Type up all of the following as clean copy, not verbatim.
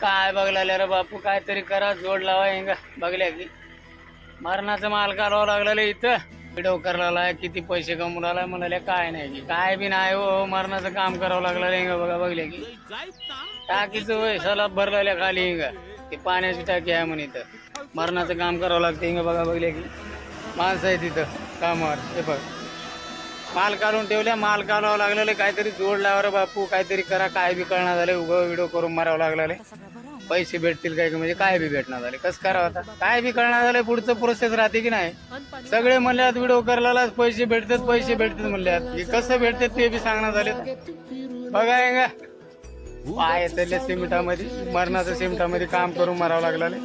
काय बघला रे बापू, काहीतरी करा, जोड लावा हेंगा बघल्या की मरणाचं माल काढावं लागलेलं इथं. व्हिडिओ करायला किती पैसे कमवून आलाय म्हणाले, काय नाही की काय बी नाही हो, मरणाचं काम करावं लागलं हेंगा बघा बघल्या की टाकीचं वय सला भरलेल्या खाली हिंगा, ते पाण्याची टाकी आहे म्हणे इथं. मरणाचं काम करावं लागतं हिंगा बघा बघल्या की माणसं आहे तिथं कामावर. हे बघ माल काढून ठेवल्या, माल काढावं लागलेलं, काहीतरी जोड लावा बापू, काहीतरी करा. काय बी कळणार झाले, उभं व्हिडिओ करून मारावं लागलेले. पैसे भेटतील काय म्हणजे काय बी भेटणार झाले, कसं करावं आता, काय बी कळणार झाले. पुढचं प्रोसेस राहते की नाही. सगळे म्हणल्यात व्हिडिओ करायलाच पैसे भेटतात, पैसे भेटतात म्हणल्यात, की कसं भेटतात ते बी सांगणार झाले. बघा का पाय त्याच्या सिमेंटामध्ये, मरणाचं सिमेंटामध्ये काम करून मारावं लागलं.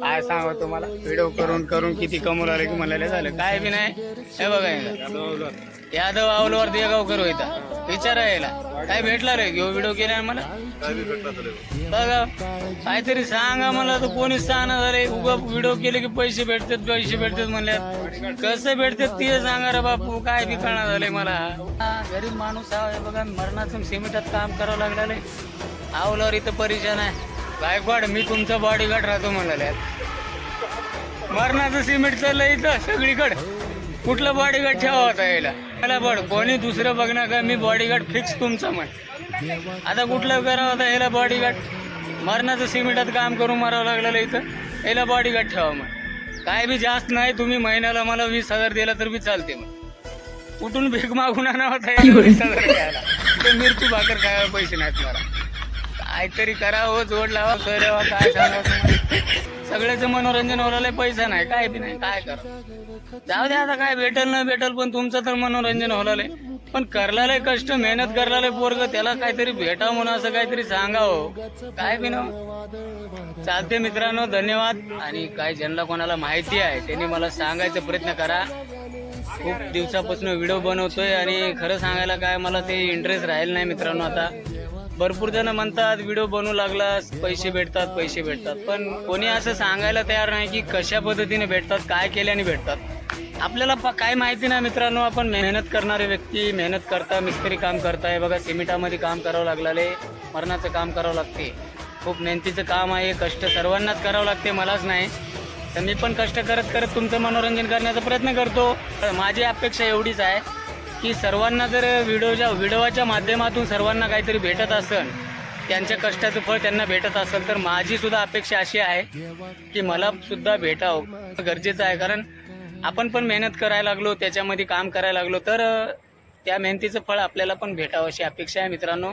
काय सांगा तुम्हाला, व्हिडिओ करून करून किती कमवून आले की म्हणाले झालं, काय बी नाही. हे बघा यादव आवलवर देगावकर होता, विचारा यायला काय भेटला रे घेऊ व्हिडिओ केला मला. बघा काहीतरी सांगा मला, तर कोणीच सांगणार झाले. उगा व्हिडिओ केले की पैसे भेटतात, पैसे भेटतात म्हणल्यात, कसं भेटतात ते सांगा रे बापू, काय बी कळणार झालंय मला. गरीब माणूस आहे बघा, मरणाचं सिमेंटात काम करावं लागलेलं आवल्यावर इथं परेशान आहे. गायकवाड मी तुमचा बॉडीगार्ड राहतो म्हणाले, मरणाचं सिमेंट चाललंय इथं सगळीकडे, कुठलं बॉडीगार्ड ठेवा होता यायला मला बड, कोणी दुसरं बघणार का, मी बॉडीगार्ड फिक्स तुमचा म्हण. आता कुठलं करावं होता याला बॉडीगार्ड, मरणाचं सिमेंटात काम करून मारावं लागलेलं इथं, याला बॉडीगार्ड ठेवा मग. काय बी जास्त नाही, तुम्ही महिन्याला मला 20,000 दिला तर बी चालते मग. कुठून भीक मागून आणा होता 20,000 द्यायला, मिरची भाकर खायला पैसे नाहीत मला. काहीतरी करा हो, जोड लावा, करावा, काय सांगा. सगळ्याचं मनोरंजन होणार, पैसा नाही काय बी नाही, काय करा. जाऊ द्या आता, काय भेटल न भेटल, पण तुमचं तर मनोरंजन होणार. पण करलाय कष्ट, मेहनत करलाय पोरग, त्याला काहीतरी भेटावं म्हणून असं काहीतरी सांगावं, काय बी ना चालते. मित्रांनो धन्यवाद. आणि काय ज्यांना कोणाला माहिती आहे त्यांनी मला सांगायचा प्रयत्न करा. खूप दिवसापासून व्हिडिओ बनवतोय आणि खरं सांगायला काय मला ते इंटरेस्ट राहील नाही मित्रांनो. आता भरपूर जण म्हणतात व्हिडिओ बनवू लागलास पैसे भेटतात, पैसे भेटतात, पण कोणी असं सांगायला तयार नाही की कशा पद्धतीने भेटतात, काय केल्याने भेटतात. आपल्याला काय माहिती नाही मित्रांनो. आपण मेहनत करणारे व्यक्ती, मेहनत करता, मिस्त्री काम करताय बघा, सिमेंटामध्ये काम करावं लागले, मरणाचं काम करावं लागते. खूप मेहनतीचं काम आहे, कष्ट सर्वांनाच करावं लागते, मलाच नाही. तर मी पण कष्ट करत करत तुमचं मनोरंजन करण्याचा प्रयत्न करतो. माझी अपेक्षा एवढीच आहे की सर्वांना जर व्हिडिओच्या माध्यमातून सर्वांना काहीतरी भेटत असेल, त्यांच्या कष्टाचं फळ त्यांना भेटत असेल, तर माझी सुद्धा अपेक्षा अशी आहे की मला सुद्धा भेटावं गरजेचं आहे. कारण आपण पण मेहनत करायला लागलो, त्याच्यामध्ये काम करायला लागलो, तर त्या मेहनतीचं फळ आपल्याला पण भेटावं अशी अपेक्षा आहे मित्रांनो.